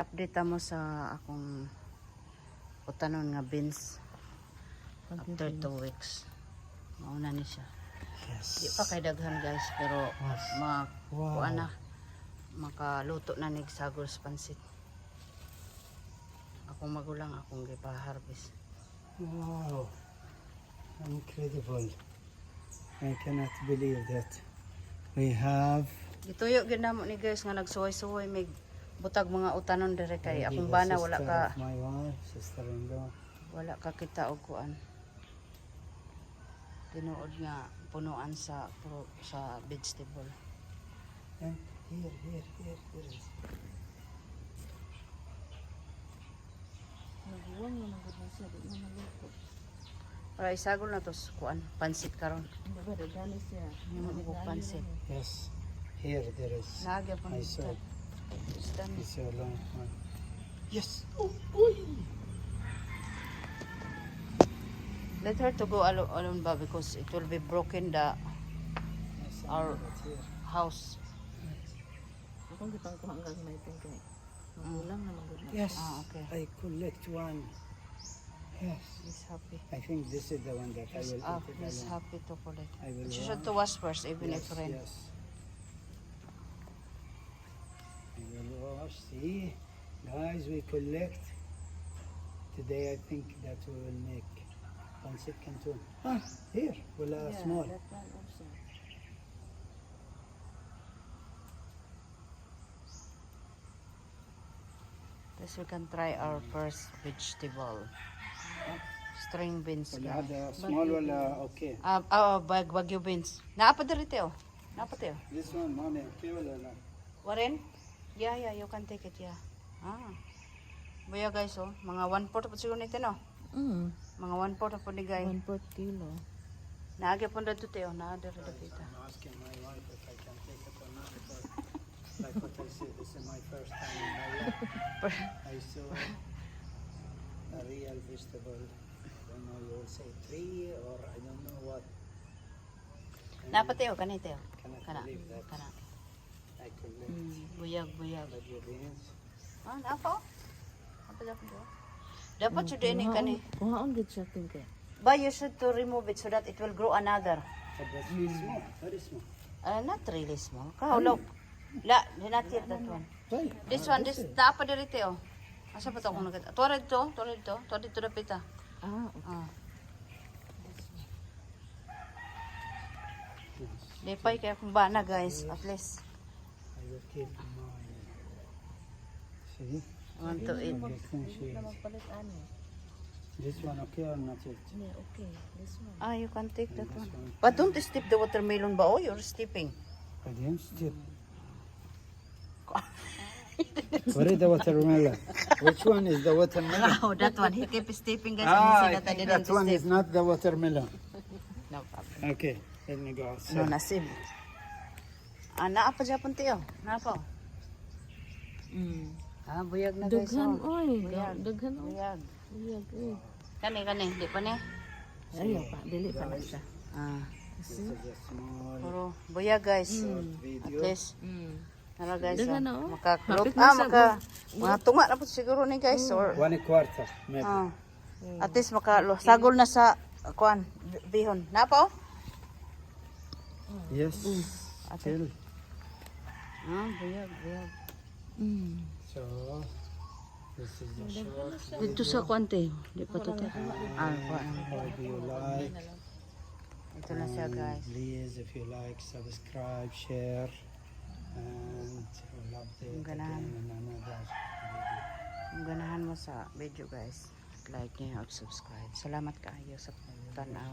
Update mo sa akong utanon nga beans after 2 weeks. Mauna ni siya. Yes. Di pa kay daghan guys, pero Wow. kuan na makaluto na nig sagol sa pansit. Akong magulang akong gipa-harvest. Wow. Incredible. I cannot believe that we have Gituyo gyud namo ni guys nga nagsuway-suway mig butag mga utanon dire kay already akong the bana wala sister ka of my wife, sister-in-law. wala ka kita og kuan. Tinuod nga punuan sa vegetable. And here is. Naguwang na magod na siya, di na maluto. Para isagol na to sa kuan, pansit karon. Hindi ba, dagani siya. Yung mga pansit. Yes. Here there is. Naagya pa I saw. Stand. It's a long one. Yes. Oh boy. Let her to go alone ba because it will be broken the Yes, Our- it's here. house. Akong gitang ko hanggang may kay magulang na magod na. Yes. Okay. I collect one. Yes. He's happy. I think this is the one that I will eat it He's alone. happy to collect. I will But you wash. should to wash first even if rain. Yes. I will wash. See, guys, we collect. Today I think that we will make pancit canton. Ah, here, wala small. That one also. This we can try our first vegetable. String beans. Wala guys. the small, wala okay. Bagyo beans. Naapa diri teo. Naapa teo. This one, mommy, okay, wala na. Warren? Yeah, you can take it, yeah. Buya guys, oh. Mga 1/4 po siguro nito, no? Mga 1/4 po ni guys. 1/4 kilo. Naagya po na ito, teo. Naagya rin dito. I'm asking my wife if I can take it or not because, like what I said, this is my first time in my life. I saw a real vegetable. I don't know, you will say tree or I don't know what. Naapa teo, kanay teo. Cannot Kana. believe that Kana. I collect Buyag. bagyo beans. Naapa, oh. Naapa dapat teo. Dapat siya din kani. Kuhaon gid siya kay. But you should to remove it so that it will grow another. But that's small, very small. Not really small. Kahulog. La, not yet that one. Right. This one, this, naapa diri teo. Asa pa to kung nagat. Tuwarid to dapita. Okay. Lipay kaya kung bana guys, at least. I will keep mine. See? I want to eat. Na magpalit ani. This one okay or not yet? Yeah, okay. This one. You can take that one. But don't steep the watermelon ba? Oh, you're steeping. I didn't steep. What is the watermelon? Which one is the watermelon? Oh, that one. He kept steeping guys. I and he said that I think didn't that one steep. is not the watermelon. No problem. Okay, let me go No, outside. nasib. Naapa Japon tiyo. Naapa. Buyag na guys. Daghan Oh. oy. Buyag. Daghan oy. Buyag. Buyag oy. Kani. Di pa ni? Ayaw pa, dili pa na siya. This is a small Puro buyag guys. video. At least. Nara guys. Daghan na, oh. Makaklop. Hapit na sa Mga tunga na po siguro ni guys. Or, 1/4 maybe. at least sagol na sa kuan bihon. Napa oh? Yes. Ate. Still. Buyag. So this is the short. Dito sa kuante. Di pa to. How do you like? Ito na siya guys. Please, if you like, subscribe, share, and we'll update Ang again ganahan. in another video. Kung ganahan mo sa video guys, like niyo at subscribe. Salamat kaayo sa pagtanaw.